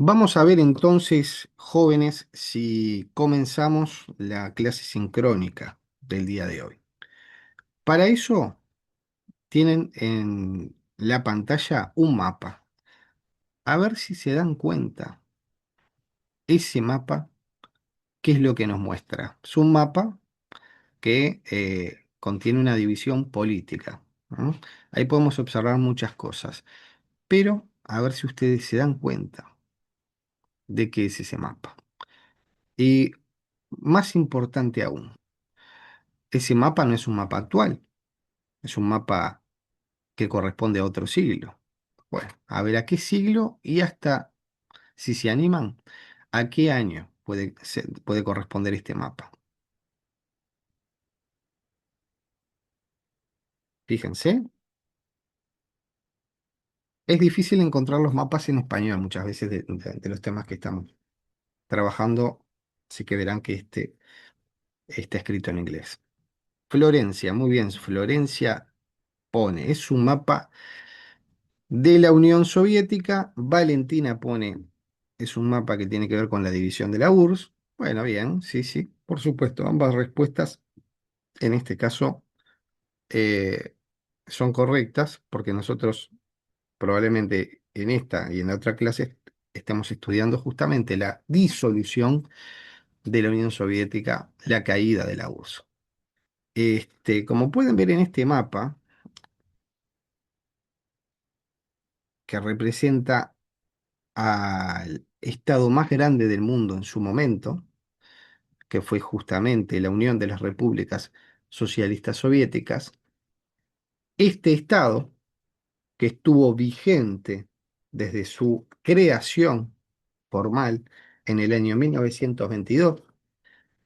Vamos a ver entonces, jóvenes, si comenzamos la clase sincrónica del día de hoy. Para eso tienen en la pantalla un mapa. A ver si se dan cuenta, ese mapa, ¿qué es lo que nos muestra? Es un mapa que contiene una división política, ¿no? Ahí podemos observar muchas cosas, pero a ver si ustedes se dan cuenta de qué es ese mapa. Y más importante aún, ese mapa no es un mapa actual, es un mapa que corresponde a otro siglo. Bueno, a ver a qué siglo y hasta, si se animan, a qué año puede corresponder este mapa. Fíjense, es difícil encontrar los mapas en español muchas veces de los temas que estamos trabajando, así que verán que este está escrito en inglés. Florencia, muy bien, Florencia pone, es un mapa de la Unión Soviética. Valentina pone, es un mapa que tiene que ver con la división de la URSS. Bueno, bien, sí, sí, por supuesto, ambas respuestas en este caso eh, son correctas porque nosotros probablemente en esta y en la otra clase estamos estudiando justamente la disolución de la Unión Soviética, la caída de la URSS. Como pueden ver en este mapa, que representa al estado más grande del mundo en su momento, que fue justamente la Unión de las Repúblicas Socialistas Soviéticas, este estado, que estuvo vigente desde su creación formal en el año 1922,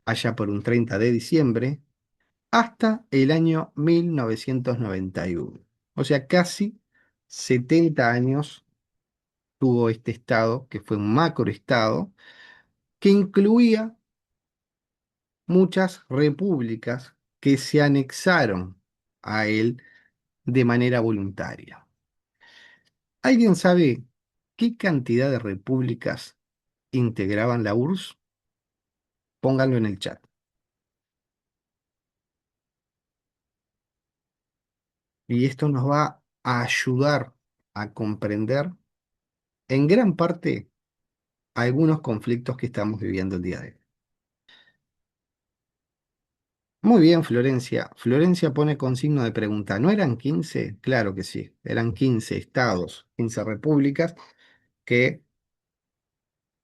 allá por un 30 de diciembre, hasta el año 1991. O sea, casi 70 años tuvo este estado, que fue un macroestado, que incluía muchas repúblicas que se anexaron a él de manera voluntaria. ¿Alguien sabe qué cantidad de repúblicas integraban la URSS? Pónganlo en el chat. Y esto nos va a ayudar a comprender en gran parte algunos conflictos que estamos viviendo el día de hoy. Muy bien, Florencia. Florencia pone con signo de pregunta. ¿No eran 15? Claro que sí. Eran 15 estados, 15 repúblicas que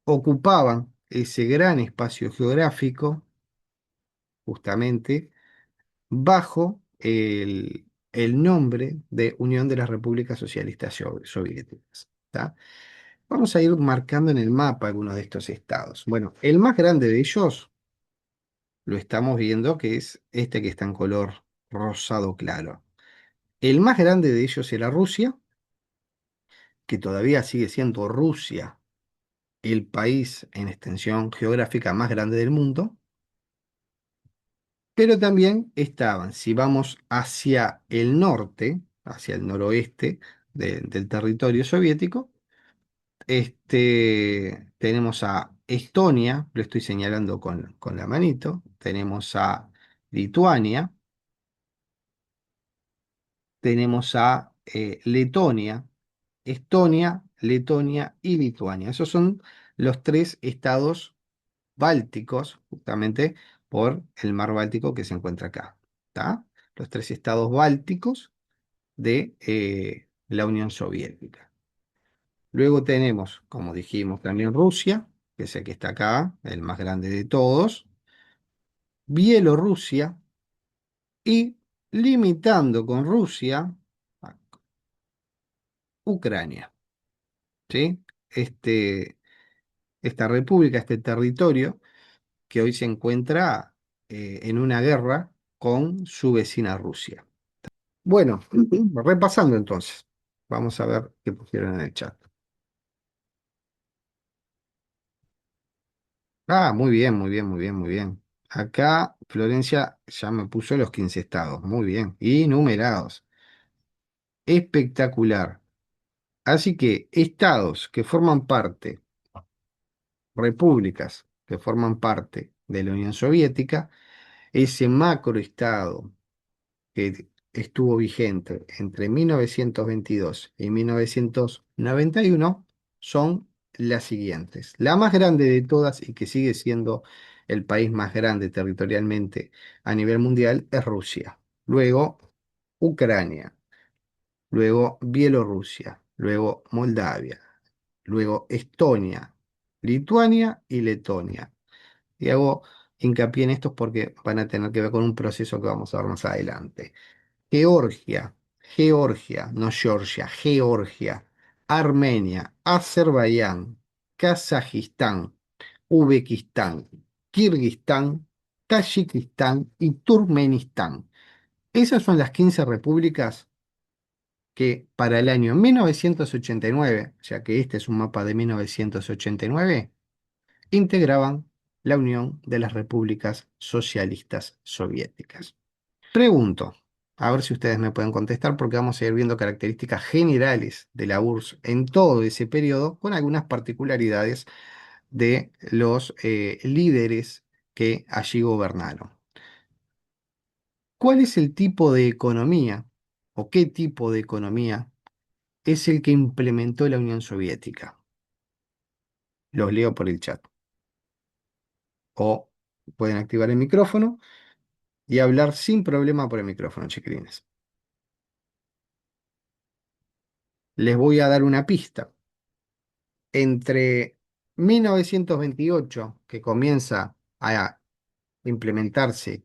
ocupaban ese gran espacio geográfico, justamente, bajo el nombre de Unión de las Repúblicas Socialistas Soviéticas. ¿Tá? Vamos a ir marcando en el mapa algunos de estos estados. Bueno, el más grande de ellos lo estamos viendo, que es este que está en color rosado claro. El más grande de ellos era Rusia, que todavía sigue siendo Rusia el país en extensión geográfica más grande del mundo. Pero también estaban, si vamos hacia el norte, hacia el noroeste del territorio soviético, tenemos a Estonia, lo estoy señalando con la manito, tenemos a Lituania, tenemos a Letonia, Estonia, Letonia y Lituania. Esos son los tres estados bálticos, justamente por el mar Báltico que se encuentra acá. ¿Tá? Los tres estados bálticos de la Unión Soviética. Luego tenemos, como dijimos, también Rusia, que es el que está acá, el más grande de todos, Bielorrusia y limitando con Rusia, a Ucrania. ¿Sí? Este, esta república, este territorio, que hoy se encuentra en una guerra con su vecina Rusia. Bueno, repasando entonces, vamos a ver qué pusieron en el chat. Ah, muy bien, muy bien, muy bien, muy bien. Acá Florencia ya me puso los 15 estados, muy bien, y numerados. Espectacular. Así que estados que forman parte. repúblicas que forman parte de la Unión Soviética, ese macroestado que estuvo vigente entre 1922 y 1991 son las siguientes. La más grande de todas y que sigue siendo el país más grande territorialmente a nivel mundial es Rusia. Luego Ucrania, luego Bielorrusia, luego Moldavia, luego Estonia, Lituania y Letonia. Y hago hincapié en estos porque van a tener que ver con un proceso que vamos a ver más adelante. Georgia, Georgia, no Georgia, Georgia, Armenia, Azerbaiyán, Kazajistán, Uzbekistán, Kirguistán, Tayikistán y Turkmenistán. Esas son las 15 repúblicas que para el año 1989, ya que este es un mapa de 1989, integraban la Unión de las Repúblicas Socialistas Soviéticas. Pregunto, a ver si ustedes me pueden contestar, porque vamos a ir viendo características generales de la URSS en todo ese periodo, con algunas particularidades de los líderes que allí gobernaron. ¿Cuál es el tipo de economía o qué tipo de economía es el que implementó la Unión Soviética? Los leo por el chat. O pueden activar el micrófono y hablar sin problema por el micrófono, chiquilines. Les voy a dar una pista. Entre 1928, que comienza a implementarse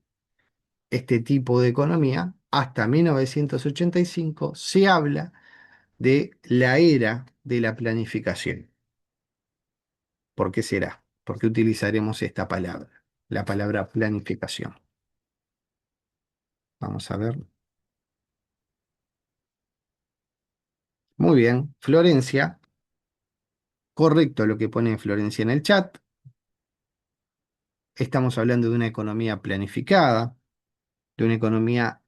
este tipo de economía, hasta 1985 se habla de la era de la planificación. ¿Por qué será? ¿Por qué utilizaremos esta palabra? La palabra planificación. Vamos a ver. Muy bien, Florencia. Correcto lo que pone Florencia en el chat. Estamos hablando de una economía planificada, de una economía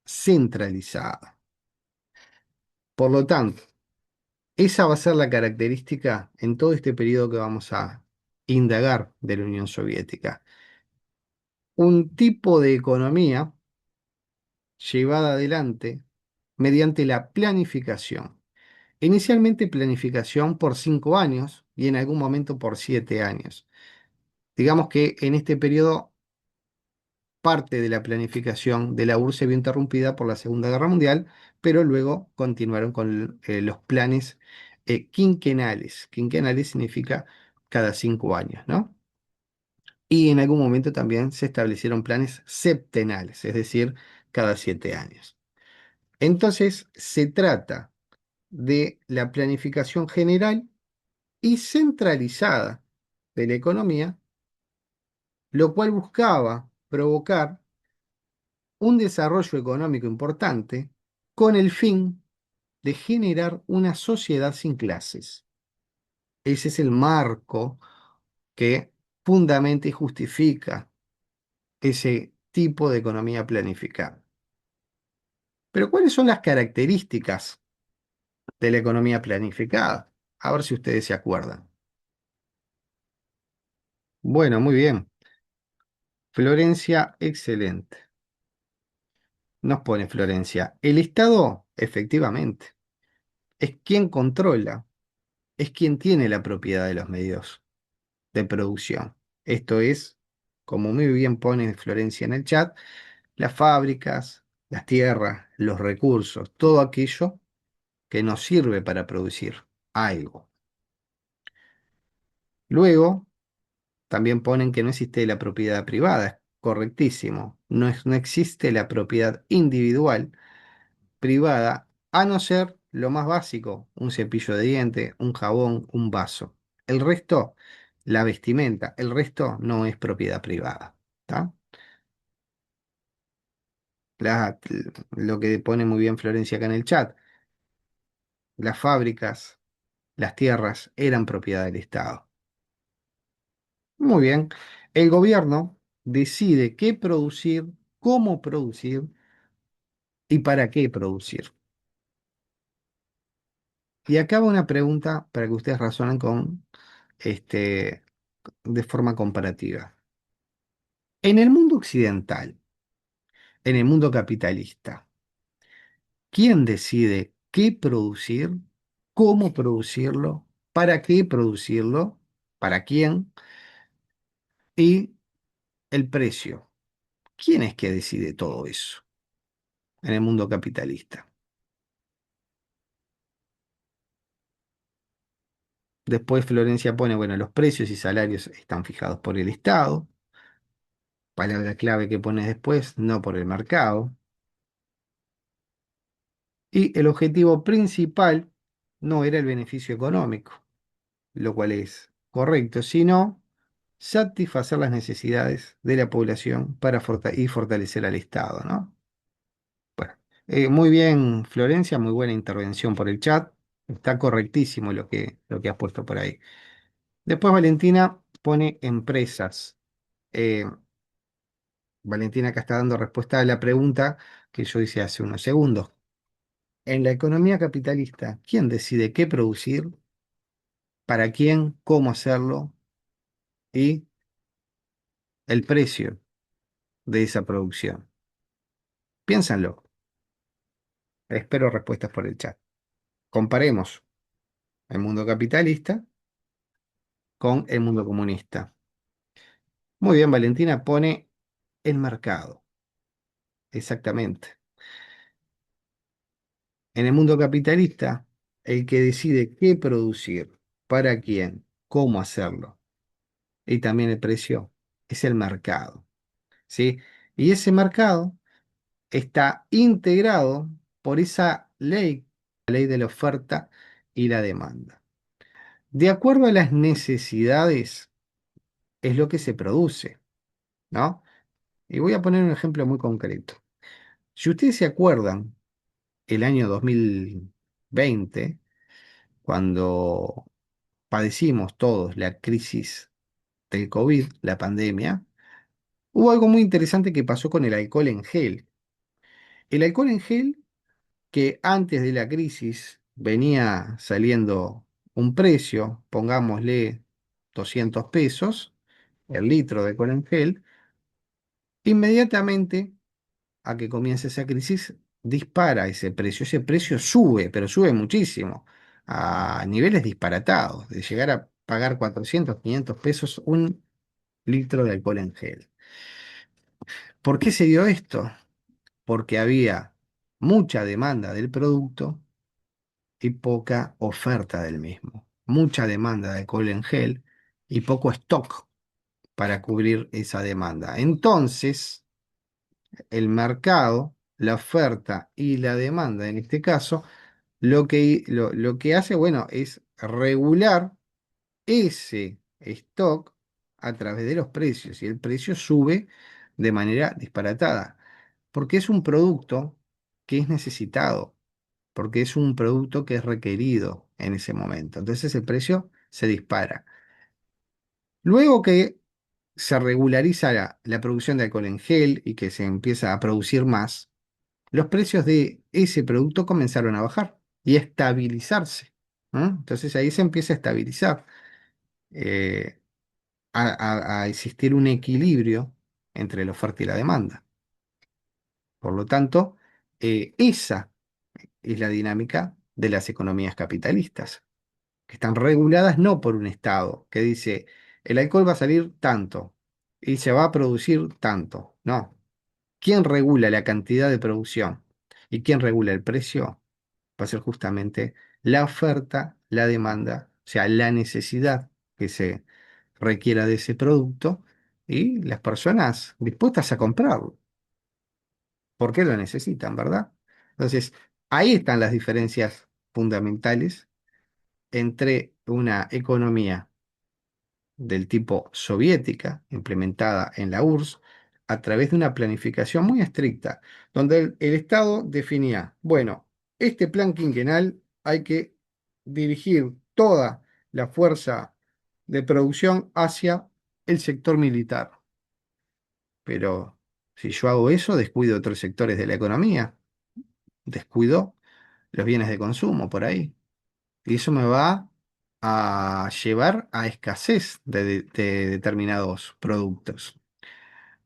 centralizada. Por lo tanto, esa va a ser la característica en todo este periodo que vamos a indagar de la Unión Soviética. Un tipo de economía llevada adelante mediante la planificación. Inicialmente planificación por 5 años y en algún momento por 7 años. Digamos que en este periodo parte de la planificación de la URSS se vio interrumpida por la Segunda Guerra Mundial, pero luego continuaron con los planes quinquenales. Quinquenales significa cada 5 años, ¿no? Y en algún momento también se establecieron planes septenales, es decir, cada 7 años. Entonces, se trata de la planificación general y centralizada de la economía, lo cual buscaba provocar un desarrollo económico importante con el fin de generar una sociedad sin clases. Ese es el marco que fundamenta y justifica ese tipo de economía planificada. Pero ¿cuáles son las características de la economía planificada? A ver si ustedes se acuerdan. Bueno, muy bien. Florencia, excelente. Nos pone Florencia. El Estado, efectivamente, es quien controla, es quien tiene la propiedad de los medios de producción. Esto es, como muy bien pone Florencia en el chat, las fábricas, las tierras, los recursos, todo aquello que nos sirve para producir algo. Luego, también ponen que no existe la propiedad privada. Es correctísimo. No existe la propiedad individual privada, a no ser lo más básico, un cepillo de diente, un jabón, un vaso. El resto, la vestimenta, el resto no es propiedad privada. ¿Tá? Lo que pone muy bien Florencia acá en el chat, las fábricas, las tierras eran propiedad del Estado. Muy bien, el gobierno decide qué producir, cómo producir y para qué producir. Y acá va una pregunta para que ustedes razonen con de forma comparativa. En el mundo occidental, en el mundo capitalista, ¿quién decide qué producir, cómo producirlo, para qué producirlo, para quién y el precio? ¿Quién es que decide todo eso en el mundo capitalista? Después Florencia pone, bueno, los precios y salarios están fijados por el Estado, palabra clave que pones después, no por el mercado. Y el objetivo principal no era el beneficio económico, lo cual es correcto, sino satisfacer las necesidades de la población para y fortalecer al Estado, ¿no? Bueno, muy bien, Florencia, muy buena intervención por el chat. Está correctísimo lo que has puesto por ahí. Después Valentina pone empresas. Eh, Valentina acá está dando respuesta a la pregunta que yo hice hace unos segundos. En la economía capitalista, ¿quién decide qué producir, para quién, cómo hacerlo y el precio de esa producción? Piénsanlo. Espero respuestas por el chat. Comparemos el mundo capitalista con el mundo comunista. Muy bien, Valentina pone el mercado. Exactamente. En el mundo capitalista, el que decide qué producir, para quién, cómo hacerlo y también el precio es el mercado, ¿sí? Y ese mercado está integrado por esa ley, la ley de la oferta y la demanda. De acuerdo a las necesidades es lo que se produce, ¿no? Y voy a poner un ejemplo muy concreto. Si ustedes se acuerdan, el año 2020, cuando padecimos todos la crisis del COVID, la pandemia, hubo algo muy interesante que pasó con el alcohol en gel. El alcohol en gel, que antes de la crisis venía saliendo un precio, pongámosle 200 pesos, el litro de alcohol en gel, inmediatamente a que comience esa crisis, dispara ese precio sube, pero sube muchísimo, a niveles disparatados, de llegar a pagar 400, 500 pesos un litro de alcohol en gel. ¿Por qué se dio esto? Porque había mucha demanda del producto y poca oferta del mismo. Mucha demanda de alcohol en gel y poco stock para cubrir esa demanda. Entonces, el mercado, la oferta y la demanda, en este caso, lo que hace, bueno, es regular ese stock a través de los precios y el precio sube de manera disparatada, porque es un producto que es necesitado, porque es un producto que es requerido en ese momento. Entonces el precio se dispara. Luego que se regulariza la producción de alcohol en gel y que se empieza a producir más, los precios de ese producto comenzaron a bajar y a estabilizarse, ¿no? Entonces ahí se empieza a estabilizar, eh, a existir un equilibrio entre la oferta y la demanda. Por lo tanto, esa es la dinámica de las economías capitalistas, que están reguladas no por un Estado que dice el alcohol va a salir tanto y se va a producir tanto. No. ¿Quién regula la cantidad de producción y quién regula el precio? Va a ser justamente la oferta, la demanda, o sea, la necesidad que se requiera de ese producto y las personas dispuestas a comprarlo, porque lo necesitan, ¿verdad? Entonces, ahí están las diferencias fundamentales entre una economía del tipo soviética, implementada en la URSS, a través de una planificación muy estricta, donde el Estado definía, bueno, este plan quinquenal hay que dirigir toda la fuerza de producción hacia el sector militar. Pero si yo hago eso, descuido otros sectores de la economía, descuido los bienes de consumo por ahí. Y eso me va a llevar a escasez de determinados productos.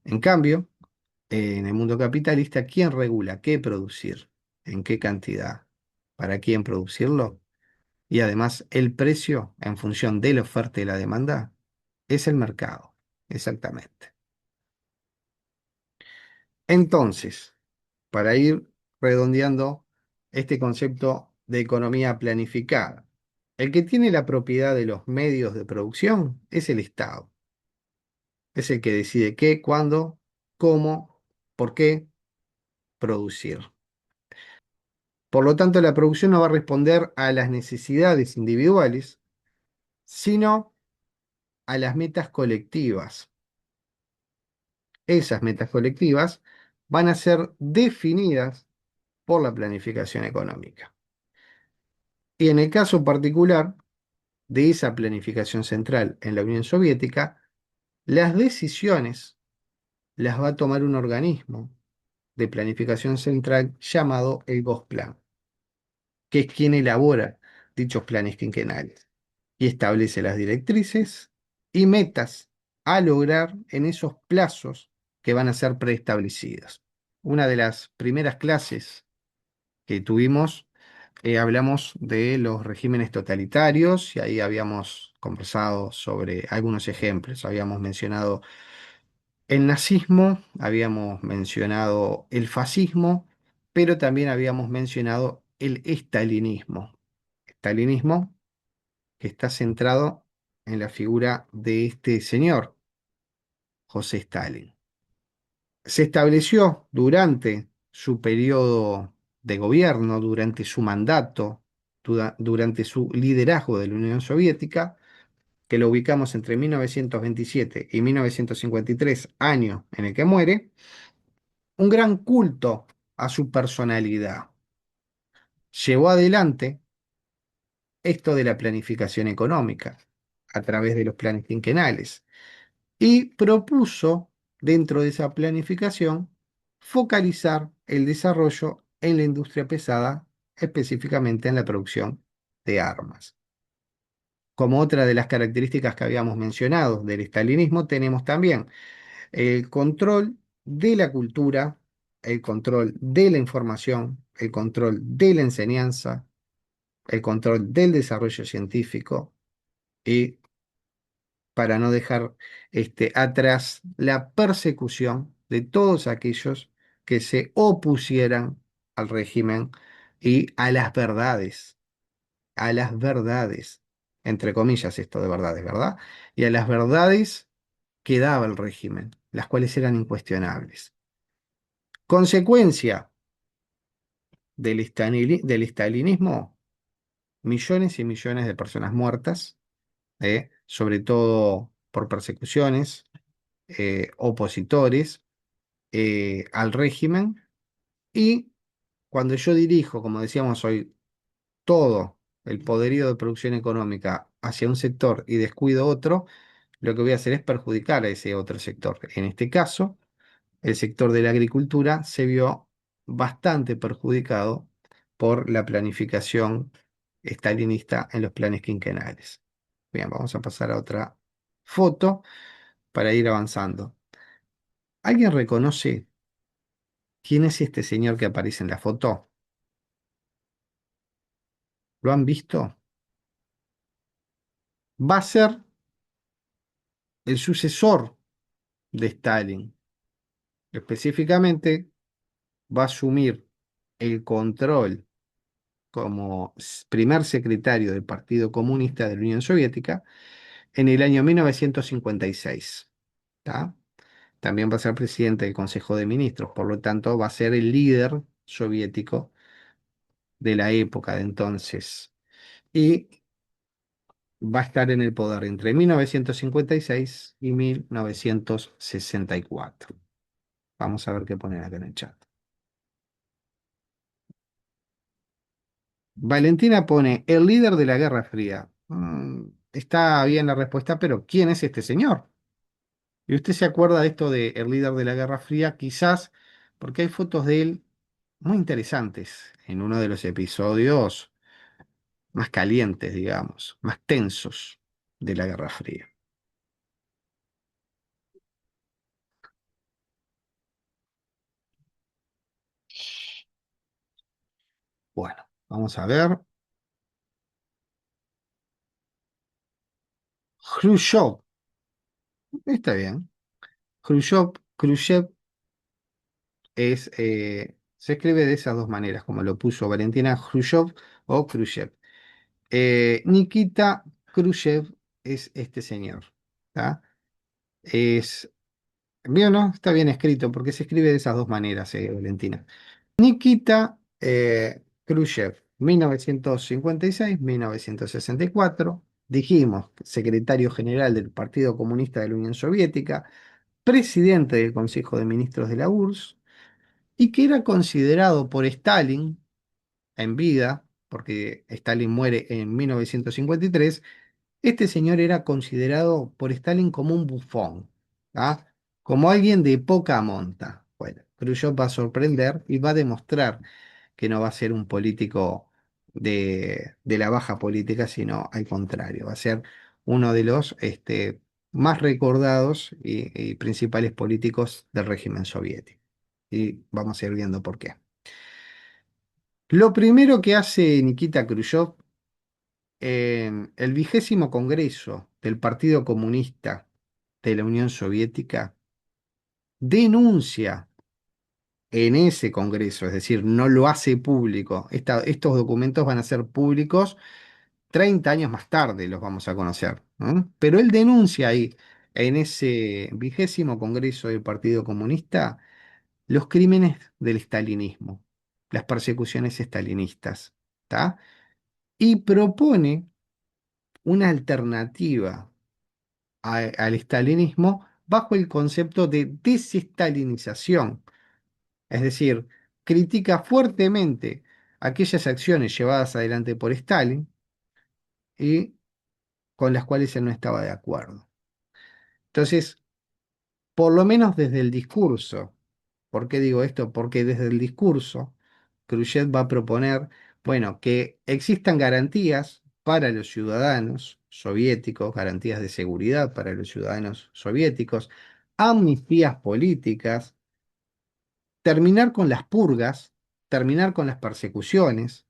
En cambio, en el mundo capitalista, ¿quién regula qué producir? ¿En qué cantidad? ¿Para quién producirlo? Y además, el precio en función de la oferta y la demanda es el mercado. Exactamente. Entonces, para ir redondeando este concepto de economía planificada, el que tiene la propiedad de los medios de producción es el Estado. Es el que decide qué, cuándo, cómo, por qué producir. Por lo tanto, la producción no va a responder a las necesidades individuales, sino a las metas colectivas. Esas metas colectivas van a ser definidas por la planificación económica. Y en el caso particular de esa planificación central en la Unión Soviética, las decisiones las va a tomar un organismo de planificación central llamado el Gosplan, que es quien elabora dichos planes quinquenales y establece las directrices y metas a lograr en esos plazos que van a ser preestablecidos. Una de las primeras clases que tuvimos, hablamos de los regímenes totalitarios y ahí habíamos conversado sobre algunos ejemplos. Habíamos mencionado el nazismo, habíamos mencionado el fascismo, pero también habíamos mencionado el estalinismo. Estalinismo que está centrado en la figura de este señor, José Stalin. Se estableció durante su periodo de gobierno, durante su mandato, durante su liderazgo de la Unión Soviética, que lo ubicamos entre 1927 y 1953, año en el que muere, un gran culto a su personalidad. Llevó adelante esto de la planificación económica a través de los planes quinquenales y propuso, dentro de esa planificación, focalizar el desarrollo en la industria pesada, específicamente en la producción de armas. Como otra de las características que habíamos mencionado del estalinismo, tenemos también el control de la cultura, el control de la información, el control de la enseñanza, el control del desarrollo científico y para no dejar atrás la persecución de todos aquellos que se opusieran al régimen y a las verdades, entre comillas esto de verdades, ¿verdad? Y a las verdades que daba el régimen, las cuales eran incuestionables. Consecuencia del estalinismo, millones y millones de personas muertas, sobre todo por persecuciones, opositores al régimen. Y cuando yo dirijo, como decíamos hoy, todo el poderío de producción económica hacia un sector y descuido otro, lo que voy a hacer es perjudicar a ese otro sector. En este caso, el sector de la agricultura se vio bastante perjudicado por la planificación estalinista en los planes quinquenales. Bien, vamos a pasar a otra foto para ir avanzando. ¿Alguien reconoce quién es este señor que aparece en la foto? ¿Lo han visto? Va a ser el sucesor de Stalin. Específicamente, va a asumir el control como primer secretario del Partido Comunista de la Unión Soviética en el año 1956. ¿Tá? También va a ser presidente del Consejo de Ministros, por lo tanto va a ser el líder soviético de la época de entonces. Y va a estar en el poder entre 1956 y 1964. Vamos a ver qué ponen acá en el chat. Valentina pone, el líder de la Guerra Fría. Está bien la respuesta, pero ¿quién es este señor? ¿Y usted se acuerda de esto de el líder de la Guerra Fría? Quizás porque hay fotos de él muy interesantes en uno de los episodios. más calientes, digamos, más tensos de la Guerra Fría. Bueno, vamos a ver. Khrushchev, está bien. Khrushchev se escribe de esas dos maneras, como lo puso Valentina Khrushchev o Khrushchev. Nikita Khrushchev es este señor. ¿Tá? Es, bien, ¿no? Está bien escrito porque se escribe de esas dos maneras, Valentina. Nikita Khrushchev, 1956-1964, dijimos, secretario general del Partido Comunista de la Unión Soviética, presidente del Consejo de Ministros de la URSS, y que era considerado por Stalin en vida, porque Stalin muere en 1953. Este señor era considerado por Stalin como un bufón, ¿ah? Como alguien de poca monta. Bueno, Khrushchev va a sorprender y va a demostrar que no va a ser un político de la baja política, sino al contrario, va a ser uno de los más recordados y principales políticos del régimen soviético. Y vamos a ir viendo por qué. Lo primero que hace Nikita Khrushchev en el 20º Congreso del Partido Comunista de la Unión Soviética denuncia en ese Congreso, es decir, no lo hace público. Estos documentos van a ser públicos 30 años más tarde, los vamos a conocer, ¿no? Pero él denuncia ahí, en ese 20º Congreso del Partido Comunista, los crímenes del estalinismo, las persecuciones estalinistas, ¿tá? Y propone una alternativa al estalinismo bajo el concepto de desestalinización. Es decir, critica fuertemente aquellas acciones llevadas adelante por Stalin y con las cuales él no estaba de acuerdo. Entonces, por lo menos desde el discurso, ¿por qué digo esto? Porque desde el discurso, Khrushchev va a proponer, bueno, que existan garantías para los ciudadanos soviéticos, garantías de seguridad para los ciudadanos soviéticos, amnistías políticas, terminar con las purgas, terminar con las persecuciones,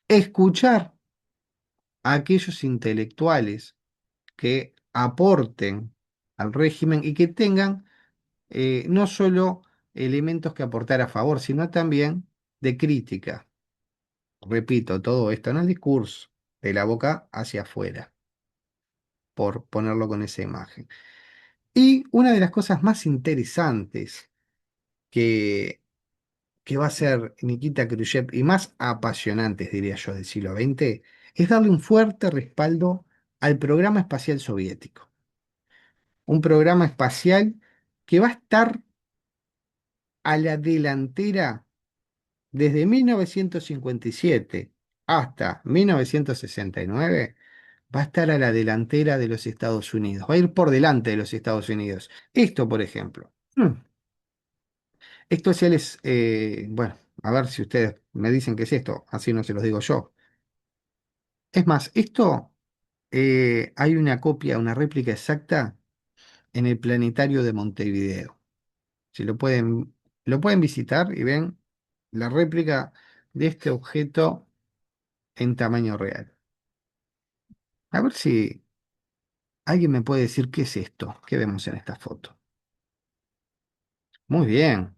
escuchar a aquellos intelectuales que aporten al régimen y que tengan no solo elementos que aportar a favor, sino también de crítica. Repito, todo esto en el discurso, de la boca hacia afuera, por ponerlo con esa imagen. Y una de las cosas más interesantes que, que va a hacer Nikita Khrushchev y más apasionantes, diría yo, del siglo XX, es darle un fuerte respaldo al programa espacial soviético. Un programa espacial que va a estar a la delantera desde 1957 hasta 1969, va a estar a la delantera de los Estados Unidos, va a ir por delante de los Estados Unidos. Esto, por ejemplo. Esto ya les, bueno, a ver si ustedes me dicen qué es esto, así no se los digo yo. Es más, esto hay una copia, una réplica exacta en el planetario de Montevideo. Si lo pueden visitar y ven la réplica de este objeto en tamaño real. A ver si alguien me puede decir qué es esto que vemos en esta foto. Muy bien.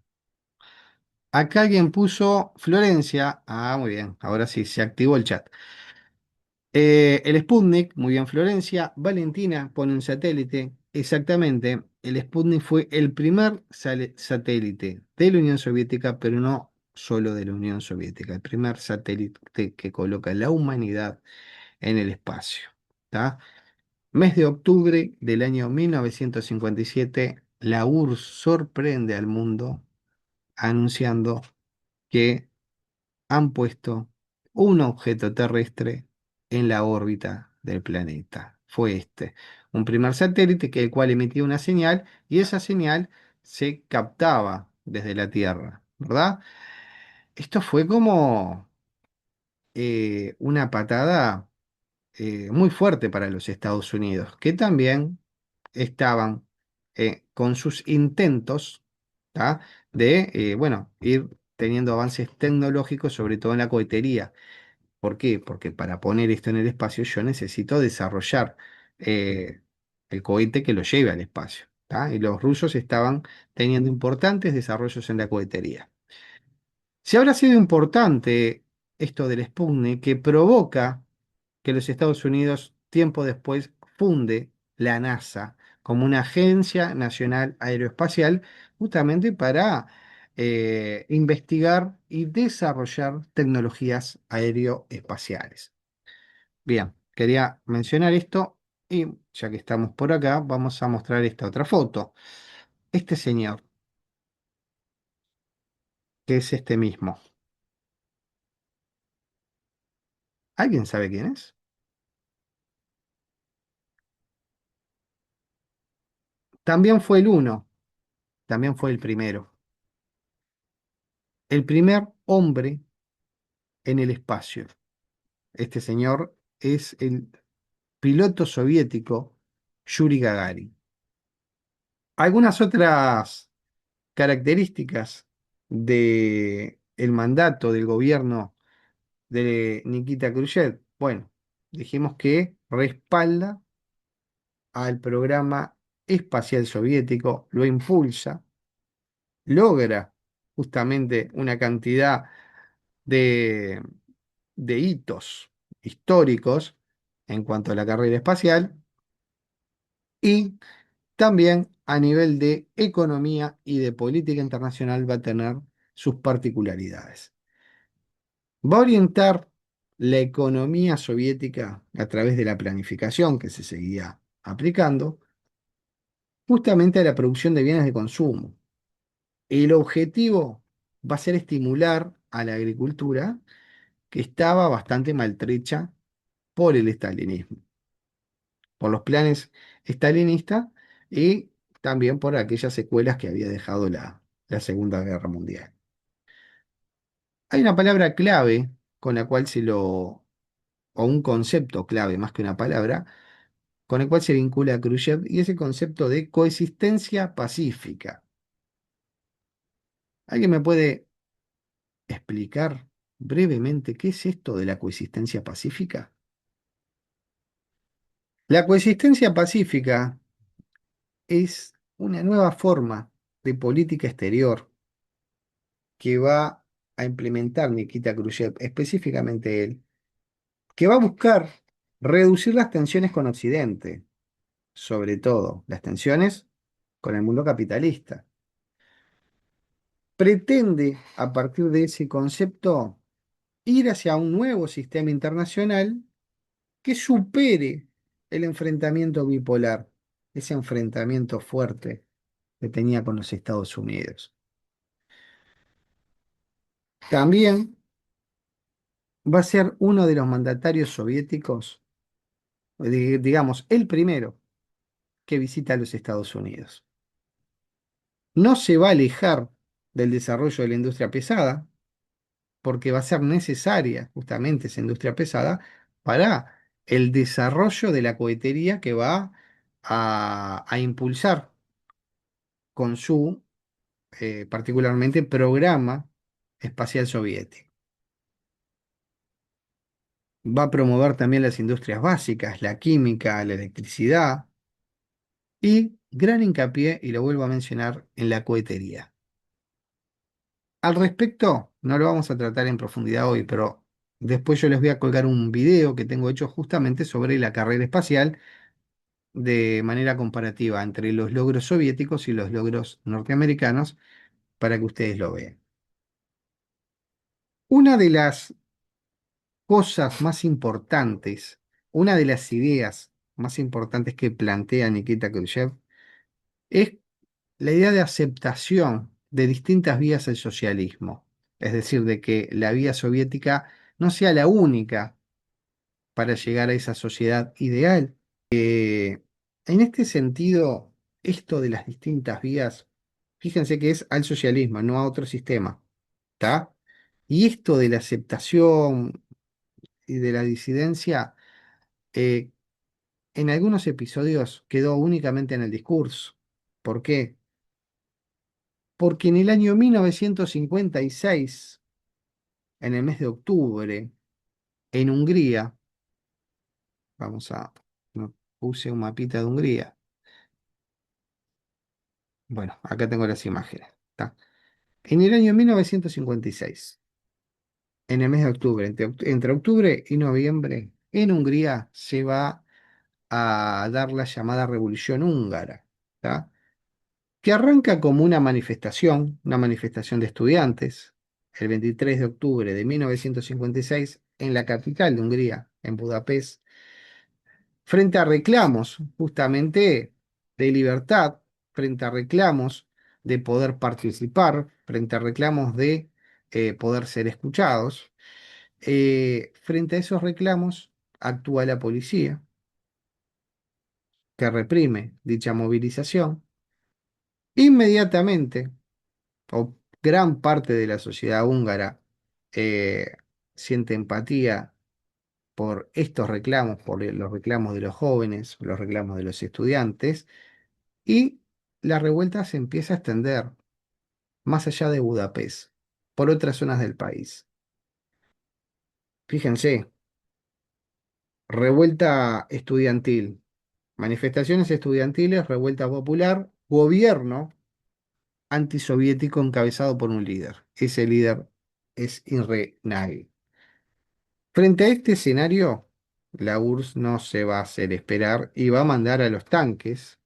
Acá alguien puso Florencia. Ah, muy bien. Ahora sí, se activó el chat. El Sputnik, muy bien, Florencia. Valentina pone un satélite. Exactamente. El Sputnik fue el primer satélite de la Unión Soviética, pero no solo de la Unión Soviética. El primer satélite que coloca la humanidad en el espacio. ¿Tá? Mes de octubre del año 1957, la URSS sorprende al mundo anunciando que han puesto un objeto terrestre en la órbita del planeta. Fue un primer satélite que el cual emitía una señal y esa señal se captaba desde la Tierra, ¿verdad? Esto fue como una patada muy fuerte para los Estados Unidos, que también estaban con sus intentos, ¿tá? de, bueno, ir teniendo avances tecnológicos, sobre todo en la cohetería. ¿Por qué? Porque para poner esto en el espacio yo necesito desarrollar eh, el cohete que lo lleve al espacio, ¿tá? Y los rusos estaban teniendo importantes desarrollos en la cohetería. Si habrá sido importante esto del Sputnik que provoca que los Estados Unidos tiempo después funde la NASA como una agencia nacional aeroespacial justamente para investigar y desarrollar tecnologías aeroespaciales. Bien, quería mencionar esto y ya que estamos por acá, vamos a mostrar esta otra foto. Este señor, que es este mismo, ¿alguien sabe quién es? También fue el uno, también fue el primero. El primer hombre en el espacio. Este señor es el piloto soviético Yuri Gagarin. Algunas otras características de el mandato del gobierno de Nikita Khrushchev. Bueno, dijimos que respalda al programa espacial soviético, lo impulsa, logra justamente una cantidad de, de hitos históricos en cuanto a la carrera espacial y también a nivel de economía y de política internacional va a tener sus particularidades. Va a orientar la economía soviética a través de la planificación que se seguía aplicando justamente a la producción de bienes de consumo. El objetivo va a ser estimular a la agricultura que estaba bastante maltrecha por el estalinismo, por los planes estalinistas y también por aquellas secuelas que había dejado la Segunda Guerra Mundial. Hay una palabra clave con la cual o un concepto clave más que una palabra, con el cual se vincula a Khrushchev, y ese concepto de coexistencia pacífica. ¿Alguien me puede explicar brevemente qué es esto de la coexistencia pacífica? La coexistencia pacífica es una nueva forma de política exterior que va a implementar Nikita Khrushchev, específicamente él, que va a buscar reducir las tensiones con Occidente, sobre todo las tensiones con el mundo capitalista. Pretende, a partir de ese concepto, ir hacia un nuevo sistema internacional que supere el enfrentamiento bipolar, ese enfrentamiento fuerte que tenía con los Estados Unidos. También va a ser uno de los mandatarios soviéticos, digamos, el primero que visita a los Estados Unidos. No se va a alejar del desarrollo de la industria pesada, porque va a ser necesaria justamente esa industria pesada para el desarrollo de la cohetería que va a impulsar con su, particularmente, programa espacial soviético. Va a promover también las industrias básicas, la química, la electricidad y gran hincapié, y lo vuelvo a mencionar, en la cohetería. Al respecto, no lo vamos a tratar en profundidad hoy, pero después yo les voy a colgar un video que tengo hecho justamente sobre la carrera espacial de manera comparativa entre los logros soviéticos y los logros norteamericanos para que ustedes lo vean. Una de las cosas más importantes, una de las ideas más importantes que plantea Nikita Khrushchev es la idea de aceptación de distintas vías del socialismo, es decir, de que la vía soviética no sea la única para llegar a esa sociedad ideal. En este sentido, esto de las distintas vías, fíjense que es al socialismo, no a otro sistema, ¿está? Y esto de la aceptación y de la disidencia, eh, en algunos episodios quedó únicamente en el discurso. ¿Por qué? Porque en el año 1956, en el mes de octubre, en Hungría, vamos a, no, puse un mapita de Hungría. Bueno, acá tengo las imágenes. ¿Tá? En el año 1956, en el mes de octubre, entre octubre y noviembre, en Hungría se va a dar la llamada Revolución Húngara, ¿tá? Que arranca como una manifestación de estudiantes, el 23 de octubre de 1956, en la capital de Hungría, en Budapest, frente a reclamos justamente de libertad, frente a reclamos de poder participar, frente a reclamos de poder ser escuchados. Frente a esos reclamos actúa la policía, que reprime dicha movilización. Inmediatamente, o gran parte de la sociedad húngara eh, siente empatía por estos reclamos, por los reclamos de los jóvenes, los reclamos de los estudiantes, y la revuelta se empieza a extender más allá de Budapest, por otras zonas del país. Fíjense, revuelta estudiantil, manifestaciones estudiantiles, revuelta popular, gobierno antisoviético encabezado por un líder. Ese líder es Imre Nagy. Frente a este escenario, la URSS no se va a hacer esperar y va a mandar a los tanques.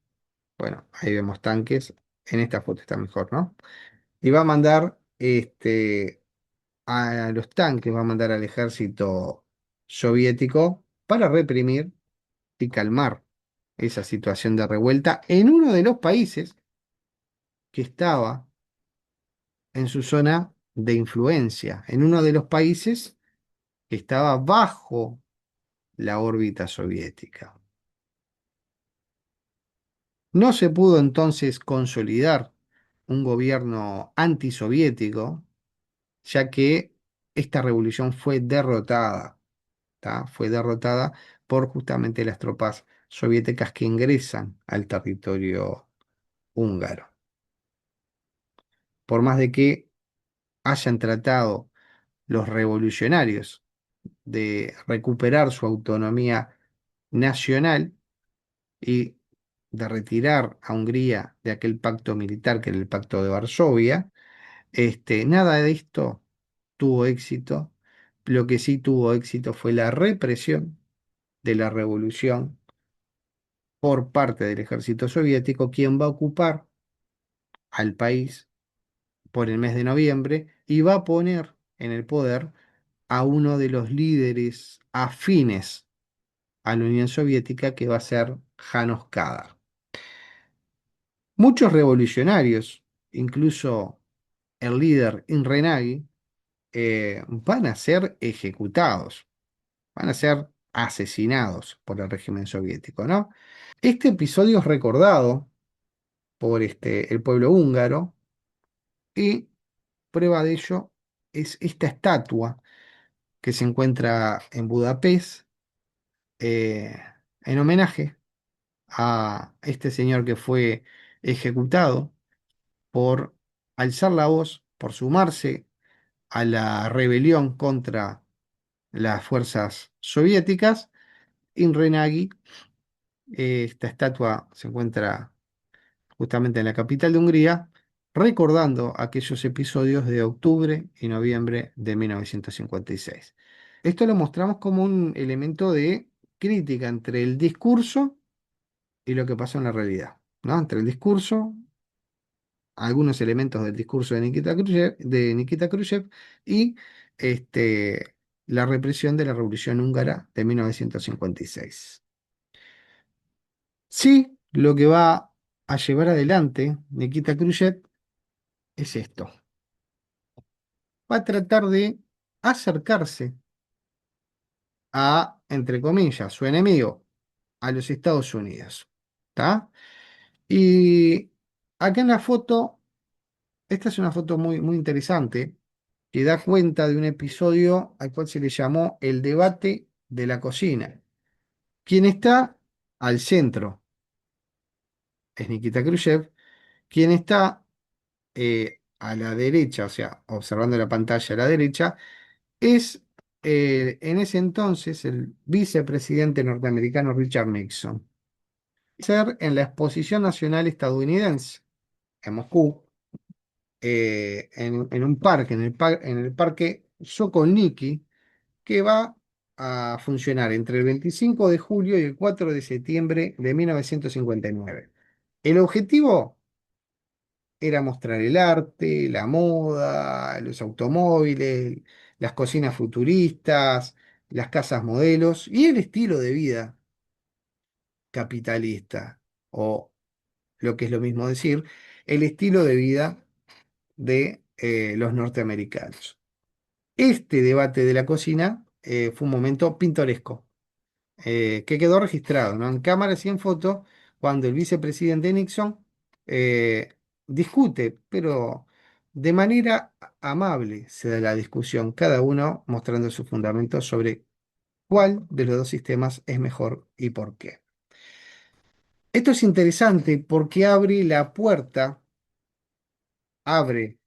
Bueno, ahí vemos tanques. En esta foto está mejor, ¿no? Y va a mandar a los tanques, va a mandar al ejército soviético para reprimir y calmar esa situación de revuelta en uno de los países que estaba en su zona de influencia, en uno de los países que estaba bajo la órbita soviética. No se pudo entonces consolidar un gobierno antisoviético, ya que esta revolución fue derrotada, ¿tá? Fue derrotada por justamente las tropas soviéticas que ingresan al territorio húngaro. Por más de que hayan tratado los revolucionarios de recuperar su autonomía nacional y de retirar a Hungría de aquel pacto militar que era el Pacto de Varsovia, nada de esto tuvo éxito. Lo que sí tuvo éxito fue la represión de la revolución por parte del ejército soviético, quien va a ocupar al país por el mes de noviembre y va a poner en el poder a uno de los líderes afines a la Unión Soviética, que va a ser János Kadar. Muchos revolucionarios, incluso el líder Imre Nagy, van a ser ejecutados, van a ser asesinados por el régimen soviético, ¿no? Este episodio es recordado por el pueblo húngaro y prueba de ello es esta estatua que se encuentra en Budapest eh, en homenaje a este señor que fue ejecutado por alzar la voz, por sumarse a la rebelión contra las fuerzas soviéticas. Imre Nagy, esta estatua se encuentra justamente en la capital de Hungría, recordando aquellos episodios de octubre y noviembre de 1956. Esto lo mostramos como un elemento de crítica entre el discurso y lo que pasó en la realidad, ¿no? Entre el discurso, algunos elementos del discurso de Nikita Khrushchev y la represión de la Revolución Húngara de 1956. Sí, lo que va a llevar adelante Nikita Khrushchev es esto. Va a tratar de acercarse a, entre comillas, su enemigo, a los Estados Unidos. ¿Está? Y acá en la foto, esta es una foto muy, muy interesante, que da cuenta de un episodio al cual se le llamó el debate de la cocina. Quien está al centro es Nikita Khrushchev, quien está a la derecha, o sea, observando la pantalla a la derecha, es en ese entonces el vicepresidente norteamericano Richard Nixon. Ser en la Exposición Nacional Estadounidense, en Moscú, en un parque, en el parque Sokolniki, que va a funcionar entre el 25 de julio y el 4 de septiembre de 1959. El objetivo era mostrar el arte, la moda, los automóviles, las cocinas futuristas, las casas modelos y el estilo de vida capitalista, o lo que es lo mismo decir, el estilo de vida de los norteamericanos. Este debate de la cocina fue un momento pintoresco que quedó registrado, ¿no? En cámaras y en fotos cuando el vicepresidente Nixon eh, discute, pero de manera amable se da la discusión, cada uno mostrando sus fundamentos sobre cuál de los dos sistemas es mejor y por qué. Esto es interesante porque abre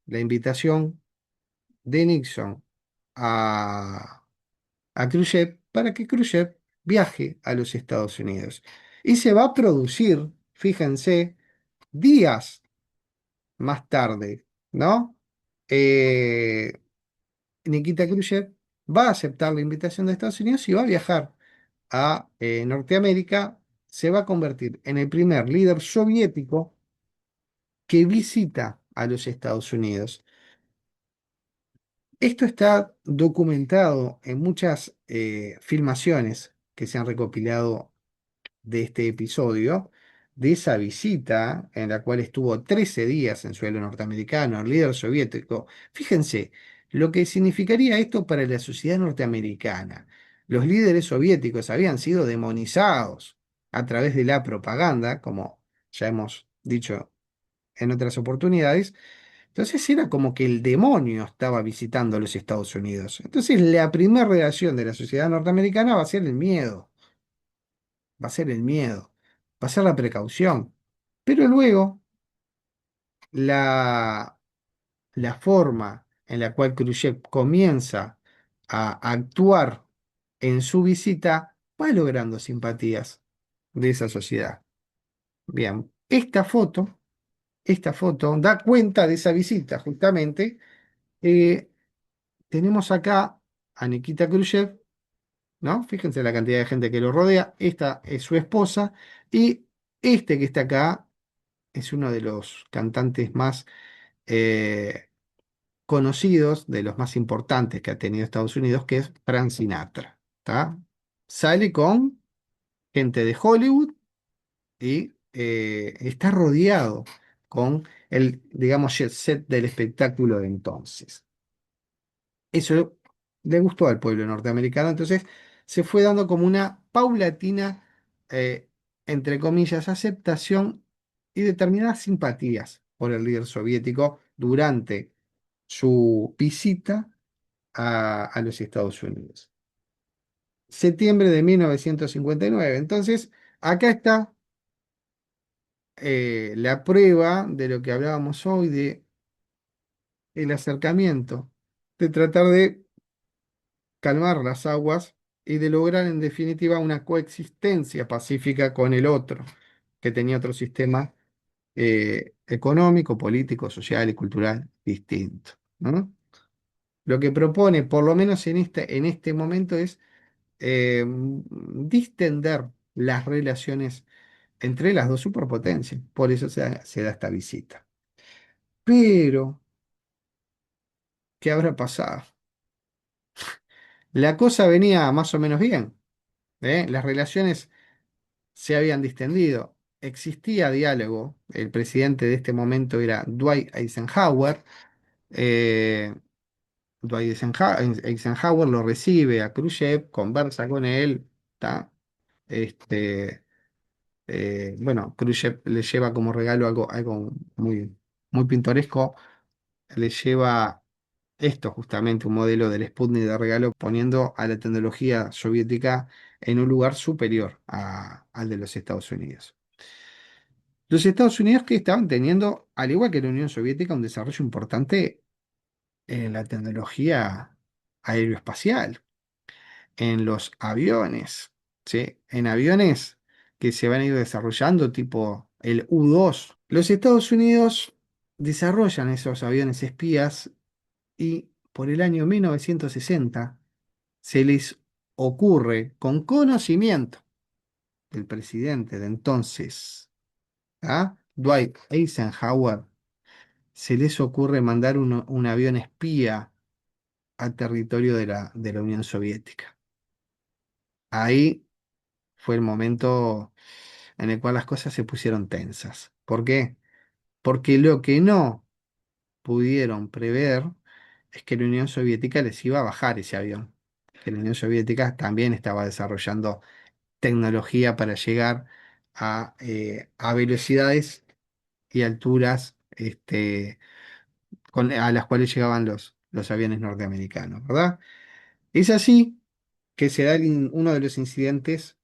la invitación de Nixon a Khrushchev para que Khrushchev viaje a los Estados Unidos. Y se va a producir, fíjense, días más tarde, ¿no? Eh, Nikita Khrushchev va a aceptar la invitación de Estados Unidos y va a viajar a Norteamérica. Se va a convertir en el primer líder soviético que visita a los Estados Unidos. Esto está documentado en muchas filmaciones que se han recopilado de este episodio, de esa visita en la cual estuvo 13 días en suelo norteamericano, el líder soviético. Fíjense lo que significaría esto para la sociedad norteamericana. Los líderes soviéticos habían sido demonizados a través de la propaganda, como ya hemos dicho en otras oportunidades. Entonces era como que el demonio estaba visitando los Estados Unidos. Entonces la primera reacción de la sociedad norteamericana va a ser el miedo, va a ser el miedo, va a ser la precaución. Pero luego la, la forma en la cual Khrushchev comienza a actuar en su visita va logrando simpatías de esa sociedad. Bien, esta foto da cuenta de esa visita, justamente. Eh, Tenemos acá a Nikita Khrushchev, ¿no? Fíjense la cantidad de gente que lo rodea. Esta es su esposa y este que está acá es uno de los cantantes más eh, conocidos, de los más importantes que ha tenido Estados Unidos, que es Frank Sinatra. ¿Tá? Sale con gente de Hollywood y está rodeado con el, digamos, jet set del espectáculo de entonces. Eso le gustó al pueblo norteamericano, entonces se fue dando como una paulatina, eh, entre comillas, aceptación y determinadas simpatías por el líder soviético durante su visita a los Estados Unidos. Septiembre de 1959. Entonces, acá está la prueba de lo que hablábamos hoy, de el acercamiento, de tratar de calmar las aguas y de lograr en definitiva una coexistencia pacífica con el otro, que tenía otro sistema económico, político, social y cultural distinto, ¿no? Lo que propone, por lo menos en este momento, es distender las relaciones entre las dos superpotencias. Por eso se da esta visita. Pero, ¿qué habrá pasado? La cosa venía más o menos bien, ¿eh? Las relaciones se habían distendido. Existía diálogo. El presidente de este momento era Dwight Eisenhower. Eh, Dwight Eisenhower lo recibe a Khrushchev, conversa con él. ¿Tá? Este, bueno, Khrushchev le lleva como regalo algo muy, muy pintoresco. Le lleva Esto justamente un modelo del Sputnik de regalo, poniendo a la tecnología soviética en un lugar superior al de los Estados Unidos. Los Estados Unidos que estaban teniendo, al igual que la Unión Soviética, un desarrollo importante en la tecnología aeroespacial, en los aviones, ¿sí? En aviones que se van a ir desarrollando, tipo el U-2. Los Estados Unidos desarrollan esos aviones espías y por el año 1960 se les ocurre, con conocimiento del presidente de entonces, Dwight Eisenhower, se les ocurre mandar un avión espía al territorio de la Unión Soviética. Ahí fue el momento en el cual las cosas se pusieron tensas. ¿Por qué? Porque lo que no pudieron prever es que la Unión Soviética les iba a bajar ese avión. Que la Unión Soviética también estaba desarrollando tecnología para llegar a velocidades y alturas a las cuales llegaban los aviones norteamericanos, ¿verdad? Es así que se da uno de los incidentes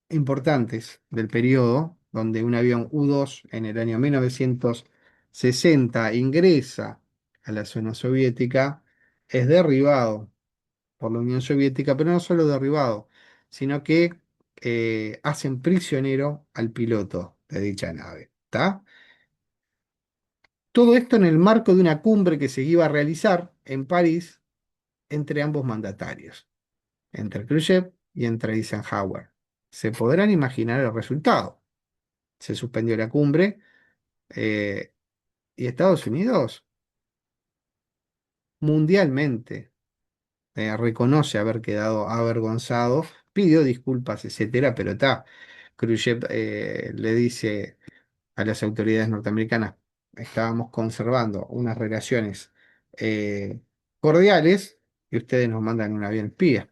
importantes del periodo, donde un avión U-2 en el año 1960 ingresa a la zona soviética, es derribado por la Unión Soviética, pero no solo derribado, sino que hacen prisionero al piloto de dicha nave. ¿Está? Todo esto en el marco de una cumbre que se iba a realizar en París entre ambos mandatarios, entre Khrushchev y entre Eisenhower. Se podrán imaginar el resultado. Se suspendió la cumbre eh, y Estados Unidos mundialmente reconoce haber quedado avergonzado, pidió disculpas, etcétera, pero está. Khrushchev le dice a las autoridades norteamericanas, estábamos conservando unas relaciones eh, cordiales y ustedes nos mandan un avión espía,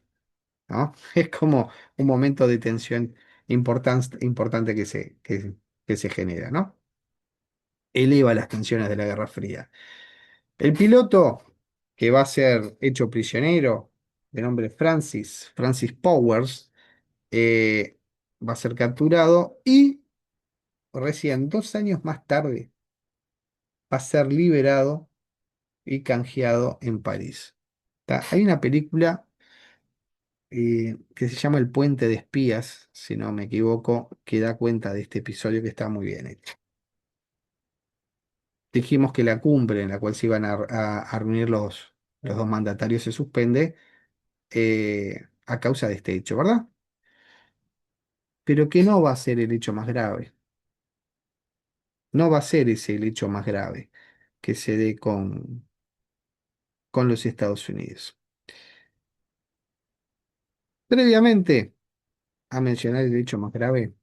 ¿no? Es como un momento de tensión importante que se genera, ¿no? Eleva las tensiones de la Guerra Fría. El piloto que va a ser hecho prisionero, de nombre Francis Powers, eh, va a ser capturado y recién 2 años más tarde va a ser liberado y canjeado en París. Hay una película que se llama El Puente de Espías, si no me equivoco, que da cuenta de este episodio que está muy bien hecho. Dijimos que la cumbre en la cual se iban a reunir los dos mandatarios se suspende a causa de este hecho, ¿verdad? Pero que no va a ser el hecho más grave. No va a ser ese el hecho más grave que se dé con los Estados Unidos. Previamente a mencionar el hecho más grave,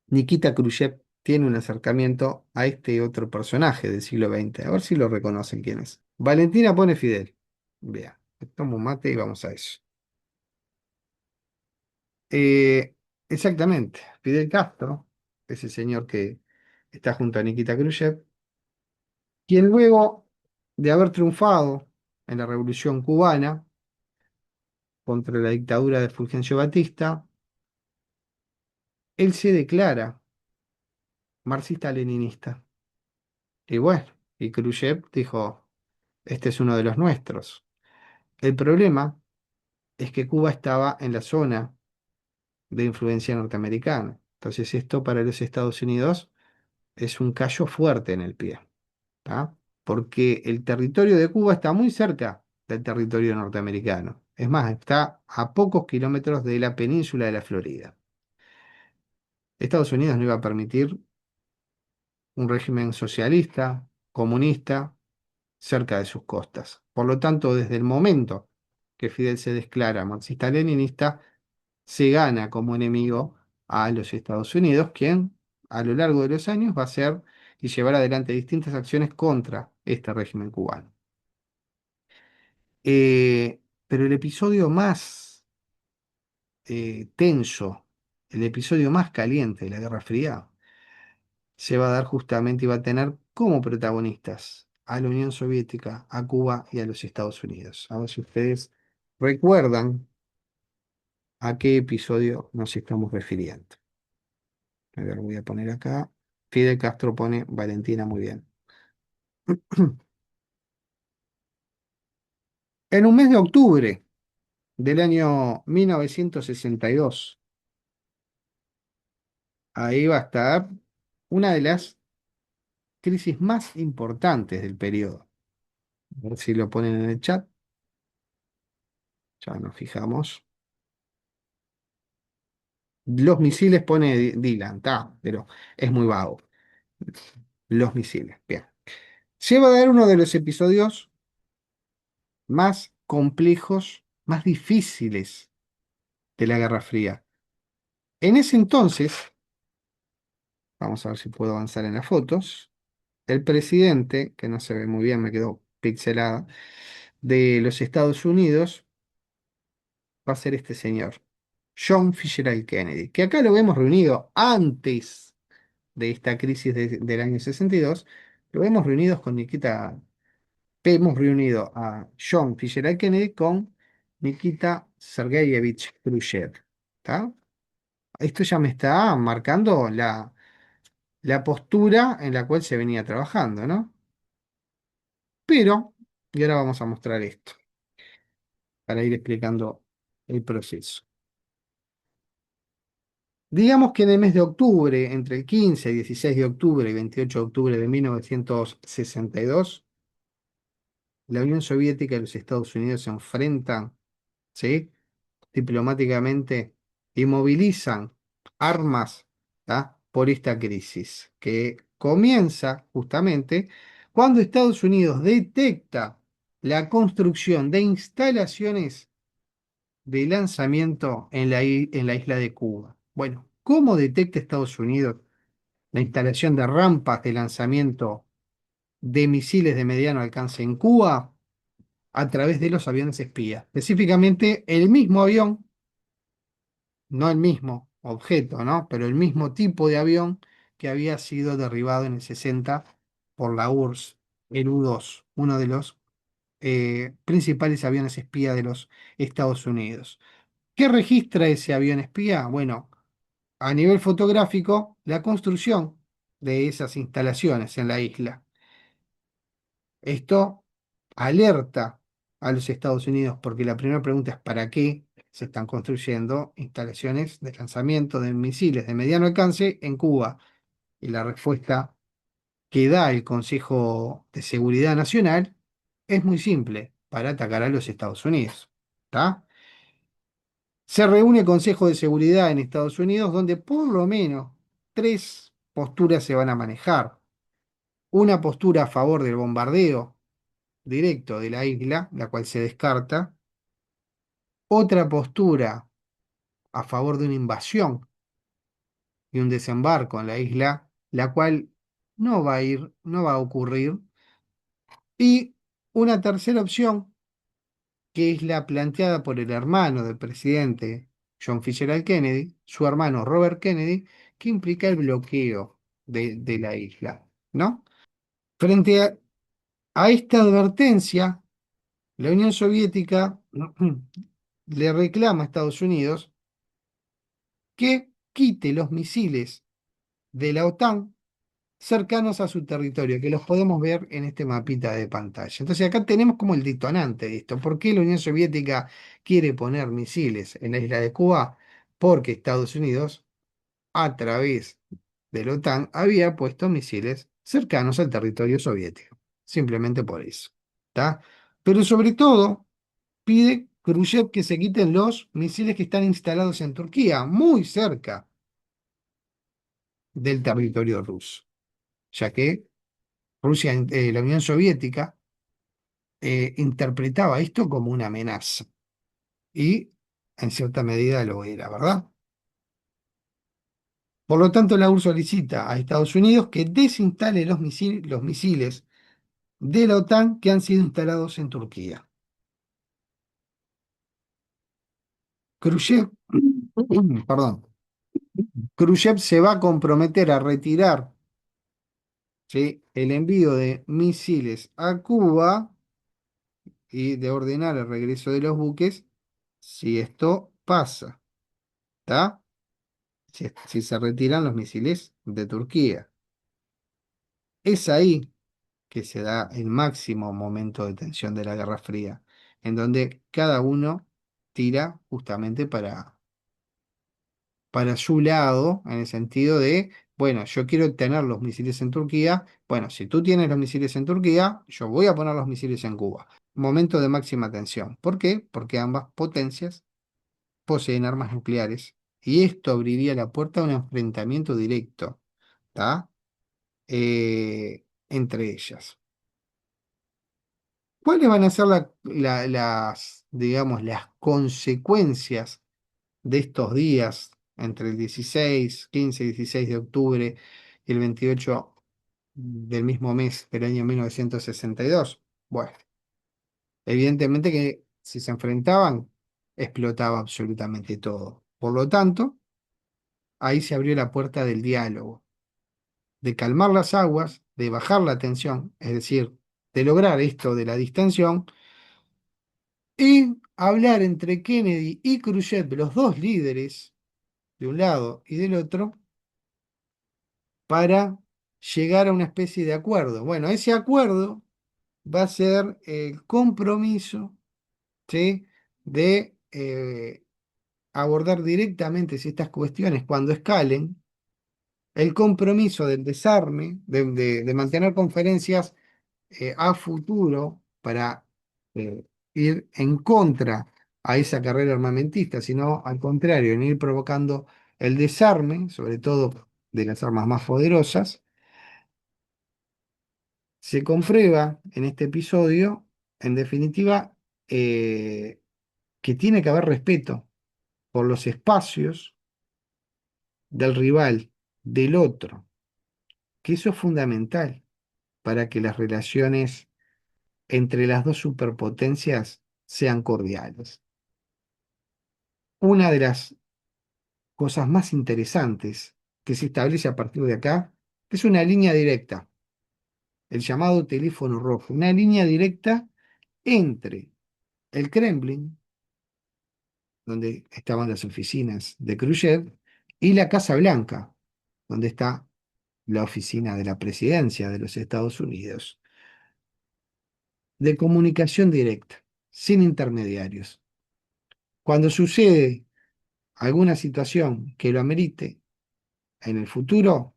Nikita Khrushchev tiene un acercamiento a este otro personaje del siglo XX. A ver si lo reconocen quién es. Valentina pone Fidel. Vea, tomo un mate y vamos a eso. Eh, exactamente, Fidel Castro, ese señor que está junto a Nikita Khrushchev, quien luego de haber triunfado en la Revolución Cubana contra la dictadura de Fulgencio Batista, él se declara marxista-leninista. Y bueno, y Khrushchev dijo, este es uno de los nuestros. El problema es que Cuba estaba en la zona de influencia norteamericana. Entonces esto para los Estados Unidos es un callo fuerte en el pie, ¿tá? Porque el territorio de Cuba está muy cerca del territorio norteamericano. Es más, está a pocos kilómetros de la península de la Florida. Estados Unidos no iba a permitir un régimen socialista, comunista, cerca de sus costas. Por lo tanto, desde el momento que Fidel se declara marxista-leninista, se gana como enemigo a los Estados Unidos, quien a lo largo de los años va a hacer y llevar adelante distintas acciones contra este régimen cubano. Pero el episodio más tenso, el episodio más caliente de la Guerra Fría, se va a dar justamente y va a tener como protagonistas a la Unión Soviética, a Cuba y a los Estados Unidos. A ver si ustedes recuerdan a qué episodio nos estamos refiriendo. A ver, voy a poner acá. Fidel Castro pone Valentina muy bien. En un mes de octubre del año 1962, ahí va a estar una de las crisis más importantes del periodo. A ver si lo ponen en el chat, ya nos fijamos. Los misiles pone Dylan, está, pero es muy vago. Los misiles, bien. Se va a dar uno de los episodios más complejos, más difíciles de la Guerra Fría. En ese entonces, vamos a ver si puedo avanzar en las fotos, el presidente, que no se ve muy bien, me quedó pixelada, de los Estados Unidos va a ser este señor, John Fitzgerald Kennedy, que acá lo vemos reunido antes de esta crisis del año 62, lo vemos reunidos con Nikita, hemos reunido a John Fitzgerald Kennedy con Nikita Sergeyevich Khrushchev. ¿Tá? Esto ya me está marcando la postura en la cual se venía trabajando, ¿no? Pero, y ahora vamos a mostrar esto, para ir explicando el proceso. Digamos que en el mes de octubre, entre el 15 y 16 de octubre y 28 de octubre de 1962, la Unión Soviética y los Estados Unidos se enfrentan, ¿sí? Diplomáticamente y movilizan armas, ¿tá? Por esta crisis, que comienza justamente cuando Estados Unidos detecta la construcción de instalaciones de lanzamiento en la isla de Cuba. Bueno, ¿cómo detecta Estados Unidos la instalación de rampas de lanzamiento de misiles de mediano alcance en Cuba? A través de los aviones espía. Específicamente, el mismo avión, no el mismo objeto, ¿no? Pero el mismo tipo de avión que había sido derribado en el 60 por la URSS, el U-2, uno de los principales aviones espía de los Estados Unidos. ¿Qué registra ese avión espía? Bueno, a nivel fotográfico, la construcción de esas instalaciones en la isla. Esto alerta a los Estados Unidos porque la primera pregunta es ¿para qué se están construyendo instalaciones de lanzamiento de misiles de mediano alcance en Cuba? Y la respuesta que da el Consejo de Seguridad Nacional es muy simple, para atacar a los Estados Unidos. ¿Tá? Se reúne el Consejo de Seguridad en Estados Unidos donde por lo menos tres posturas se van a manejar. Una postura a favor del bombardeo directo de la isla, la cual se descarta. Otra postura a favor de una invasión y un desembarco en la isla, la cual no va a ir, no va a ocurrir. Y una tercera opción, que es la planteada por el hermano del presidente John Fitzgerald Kennedy, su hermano Robert Kennedy, que implica el bloqueo de la isla, ¿no? Frente a esta advertencia, la Unión Soviética le reclama a Estados Unidos que quite los misiles de la OTAN cercanos a su territorio, que los podemos ver en este mapita de pantalla. Entonces acá tenemos como el detonante de esto. ¿Por qué la Unión Soviética quiere poner misiles en la isla de Cuba? Porque Estados Unidos, a través de la OTAN, había puesto misiles cercanos al territorio soviético. Simplemente por eso. ¿Tá? Pero sobre todo, pide Khrushchev que se quiten los misiles que están instalados en Turquía, muy cerca del territorio ruso, ya que Rusia, la Unión Soviética, interpretaba esto como una amenaza y en cierta medida lo era, ¿verdad? Por lo tanto, la URSS solicita a Estados Unidos que desinstale los misiles de la OTAN que han sido instalados en Turquía. Khrushchev, perdón, Khrushchev se va a comprometer a retirar ¿sí? El envío de misiles a Cuba y de ordenar el regreso de los buques si esto pasa, ¿está? Si se retiran los misiles de Turquía. Es ahí que se da el máximo momento de tensión de la Guerra Fría, en donde cada uno tira justamente para su lado, en el sentido de, bueno, yo quiero tener los misiles en Turquía, bueno, si tú tienes los misiles en Turquía, yo voy a poner los misiles en Cuba. Momento de máxima tensión. ¿Por qué? Porque ambas potencias poseen armas nucleares y esto abriría la puerta a un enfrentamiento directo, ¿tá? Entre ellas. ¿Cuáles van a ser las, digamos, las consecuencias de estos días entre el 16, 15 y 16 de octubre y el 28 del mismo mes del año 1962? Bueno, evidentemente que si se enfrentaban, explotaba absolutamente todo. Por lo tanto, ahí se abrió la puerta del diálogo, de calmar las aguas, de bajar la tensión, es decir, de lograr esto de la distensión y hablar entre Kennedy y Khrushchev, los dos líderes, de un lado y del otro, para llegar a una especie de acuerdo. Bueno, ese acuerdo va a ser el compromiso, ¿sí? de abordar directamente si estas cuestiones cuando escalen, el compromiso del desarme, de mantener conferencias a futuro para eh, ir en contra a esa carrera armamentista, sino al contrario, en ir provocando el desarme, sobre todo de las armas más poderosas. Se comprueba en este episodio, en definitiva, que tiene que haber respeto por los espacios del rival, del otro, que eso es fundamental para que las relaciones entre las dos superpotencias sean cordiales. Una de las cosas más interesantes que se establece a partir de acá es una línea directa, el llamado teléfono rojo, una línea directa entre el Kremlin, donde estaban las oficinas de Khrushchev, y la Casa Blanca, donde está la oficina de la presidencia de los Estados Unidos, de comunicación directa, sin intermediarios. Cuando sucede alguna situación que lo amerite en el futuro,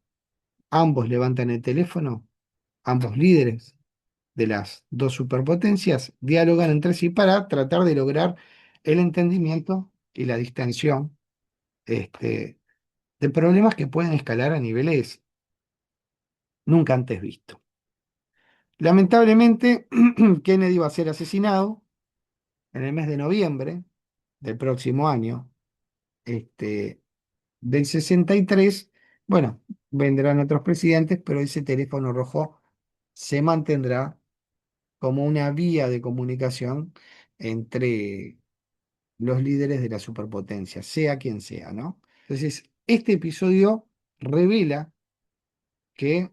ambos levantan el teléfono, ambos líderes de las dos superpotencias dialogan entre sí para tratar de lograr el entendimiento y la distensión este, de problemas que pueden escalar a niveles nunca antes vistos. Lamentablemente, Kennedy va a ser asesinado en el mes de noviembre del próximo año, este, del 63. Bueno, vendrán otros presidentes, pero ese teléfono rojo se mantendrá como una vía de comunicación entre los líderes de la superpotencia, sea quien sea, ¿no? Entonces, este episodio revela que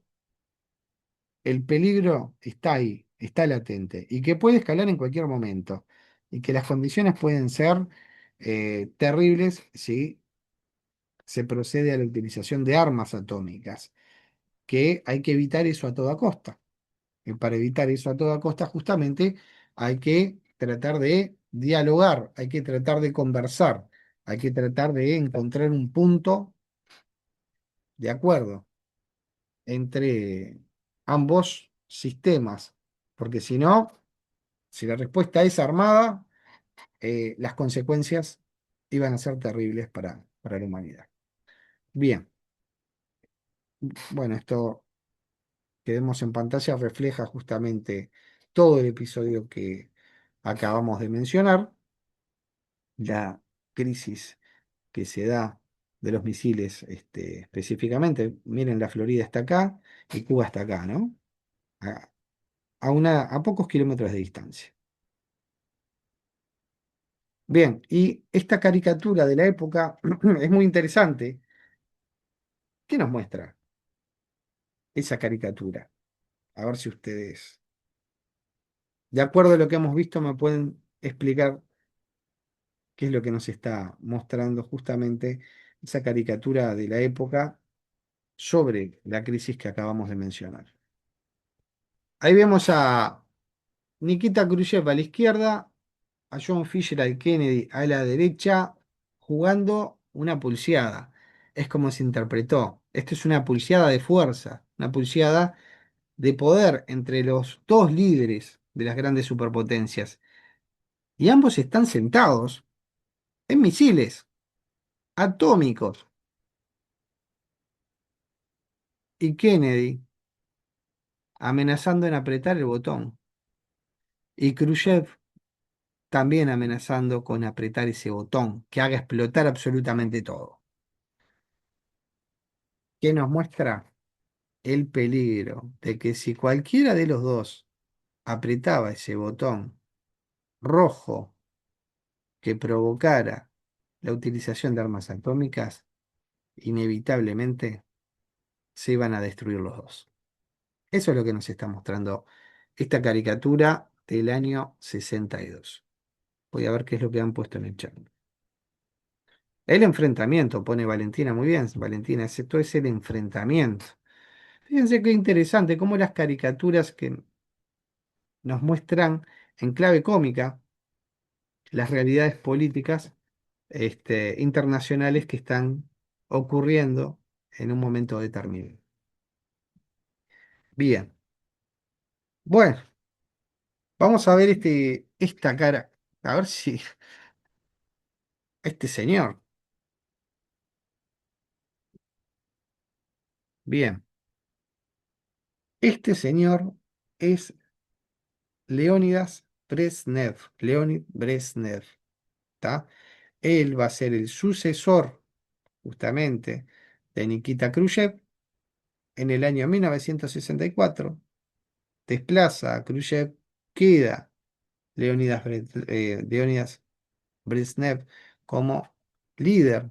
el peligro está ahí, está latente y que puede escalar en cualquier momento y que las condiciones pueden ser terribles si se procede a la utilización de armas atómicas, que hay que evitar eso a toda costa. Y para evitar eso a toda costa, justamente hay que tratar de dialogar, hay que tratar de conversar, hay que tratar de encontrar un punto de acuerdo entre ambos sistemas, porque si no, si la respuesta es armada, las consecuencias iban a ser terribles para la humanidad. Bien, bueno, esto que vemos en pantalla refleja justamente todo el episodio que acabamos de mencionar, la crisis que se da de los misiles específicamente. Miren, la Florida está acá y Cuba está acá, ¿no? A, a pocos kilómetros de distancia. Bien, y esta caricatura de la época es muy interesante. ¿Qué nos muestra? esa caricatura. A ver si ustedes, de acuerdo a lo que hemos visto, me pueden explicar qué es lo que nos está mostrando justamente esa caricatura de la época sobre la crisis que acabamos de mencionar. Ahí vemos a Nikita Khrushchev a la izquierda, a John Fitzgerald Kennedy a la derecha, jugando una pulseada. Es como se interpretó. Esto es una pulseada de fuerza, una pulseada de poder entre los dos líderes de las grandes superpotencias. Y ambos están sentados en misiles atómicos. Y Kennedy amenazando en apretar el botón. Y Khrushchev también amenazando con apretar ese botón que haga explotar absolutamente todo. ¿Qué nos muestra? El peligro de que si cualquiera de los dos apretaba ese botón rojo que provocara la utilización de armas atómicas, inevitablemente se iban a destruir los dos. Eso es lo que nos está mostrando esta caricatura del año 62. Voy a ver qué es lo que han puesto en el chat. El enfrentamiento, pone Valentina, muy bien, Valentina, esto es el enfrentamiento. Fíjense qué interesante, cómo las caricaturas que nos muestran en clave cómica las realidades políticas internacionales que están ocurriendo en un momento determinado. Bien, bueno, vamos a ver esta cara, a ver si este señor, bien, este señor es Leónidas Brezhnev, Leonid Brezhnev, ¿tá? Él va a ser el sucesor justamente de Nikita Khrushchev en el año 1964. Desplaza a Khrushchev, queda Leónidas Brezhnev como líder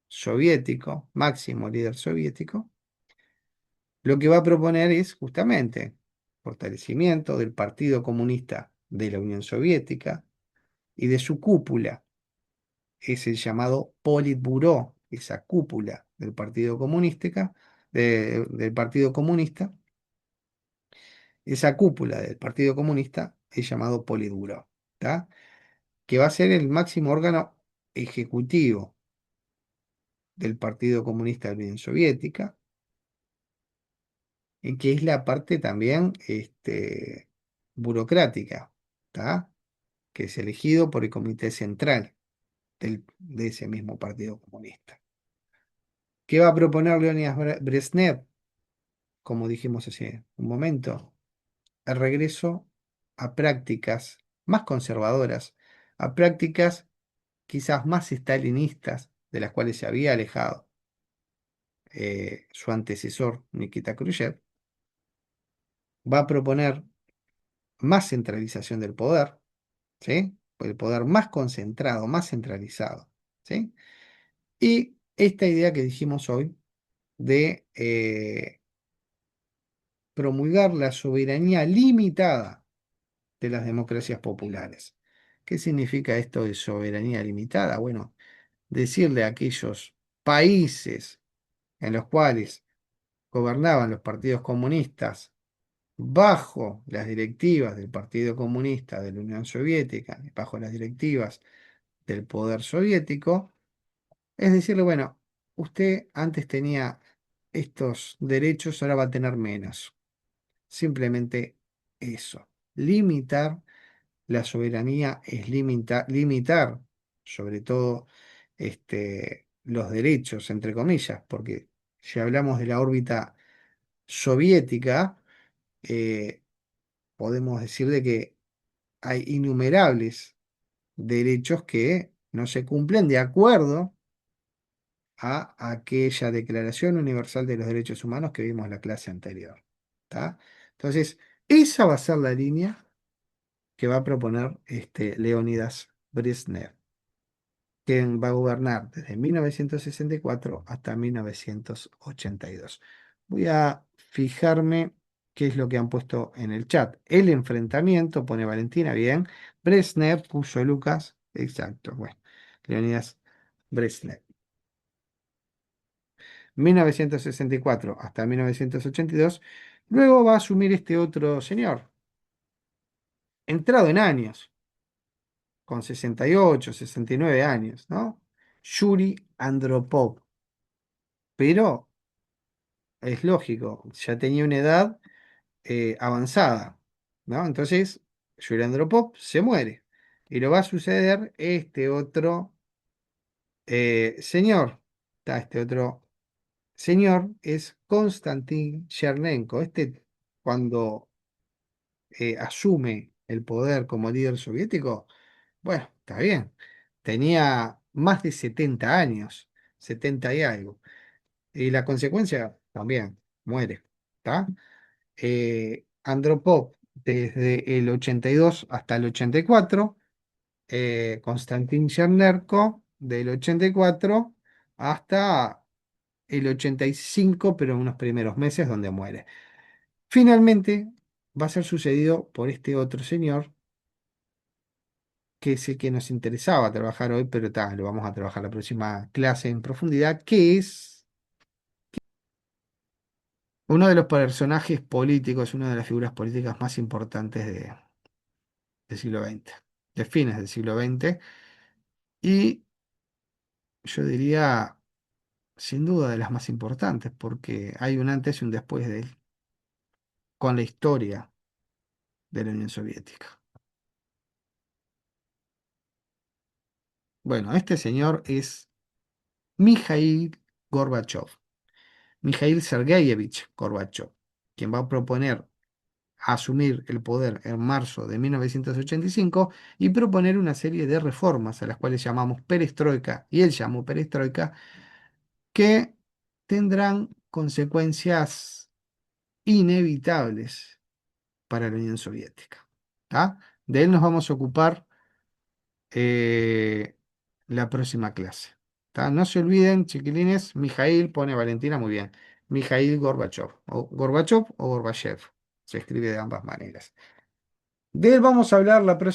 soviético, máximo líder soviético. Lo que va a proponer es justamente fortalecimiento del Partido Comunista de la Unión Soviética y de su cúpula, es el llamado Politburó, esa cúpula del Partido Comunista, del Partido Comunista, esa cúpula del Partido Comunista es llamado Politburó, ¿tá? Que va a ser el máximo órgano ejecutivo del Partido Comunista de la Unión Soviética, y que es la parte también burocrática, ¿tá? Que es elegido por el Comité Central de ese mismo Partido Comunista. ¿Qué va a proponer Leonidas Brezhnev? Como dijimos hace un momento, el regreso a prácticas más conservadoras, a prácticas quizás más estalinistas de las cuales se había alejado su antecesor, Nikita Khrushchev. Va a proponer más centralización del poder, ¿sí? El poder más concentrado, más centralizado, ¿sí? Y esta idea que dijimos hoy de promulgar la soberanía limitada de las democracias populares. ¿Qué significa esto de soberanía limitada? Bueno, decirle a aquellos países en los cuales gobernaban los partidos comunistas bajo las directivas del Partido Comunista de la Unión Soviética, bajo las directivas del poder soviético, es decirle, bueno, usted antes tenía estos derechos, ahora va a tener menos. Simplemente eso. Limitar la soberanía es limitar, sobre todo, los derechos, entre comillas, porque si hablamos de la órbita soviética, eh, podemos decir de que hay innumerables derechos que no se cumplen de acuerdo a aquella Declaración Universal de los Derechos Humanos que vimos en la clase anterior. ¿Tá? Entonces, esa va a ser la línea que va a proponer Leónidas Brezhnev, quien va a gobernar desde 1964 hasta 1982. Voy a fijarme qué es lo que han puesto en el chat. El enfrentamiento, pone Valentina, bien. Brezhnev, puso Lucas. Exacto, bueno. Leonidas Brezhnev. 1964 hasta 1982. Luego va a asumir este otro señor, entrado en años, con 68, 69 años, ¿no? Yuri Andropov. Pero es lógico, ya tenía una edad avanzada, ¿no? Entonces, Yuri Andropov se muere. Y lo va a suceder este otro señor. Este otro señor es Konstantin Chernenko. Este, cuando asume el poder como líder soviético, bueno, está bien. Tenía más de 70 años, 70 y algo. Y la consecuencia también, muere. ¿Está? Andropov desde el 82 hasta el 84, Konstantin Chernenko del 84 hasta el 85, pero en unos primeros meses donde muere. Finalmente va a ser sucedido por este otro señor, que es el que nos interesaba trabajar hoy, pero lo vamos a trabajar la próxima clase en profundidad, que es uno de los personajes políticos, una de las figuras políticas más importantes del siglo XX, de fines del siglo XX, y yo diría, sin duda, de las más importantes, porque hay un antes y un después de él, con la historia de la Unión Soviética. Bueno, este señor es Mikhail Gorbachev, Mikhail Sergeyevich Gorbachev, quien va a proponer asumir el poder en marzo de 1985 y proponer una serie de reformas a las cuales llamamos perestroika, y él llamó perestroika, que tendrán consecuencias inevitables para la Unión Soviética. ¿Tá? De él nos vamos a ocupar eh, la próxima clase. ¿Tá? No se olviden, chiquilines, Mijail pone Valentina muy bien. Mijail Gorbachev, o Gorbachev o Gorbachev, se escribe de ambas maneras. De él vamos a hablar la próxima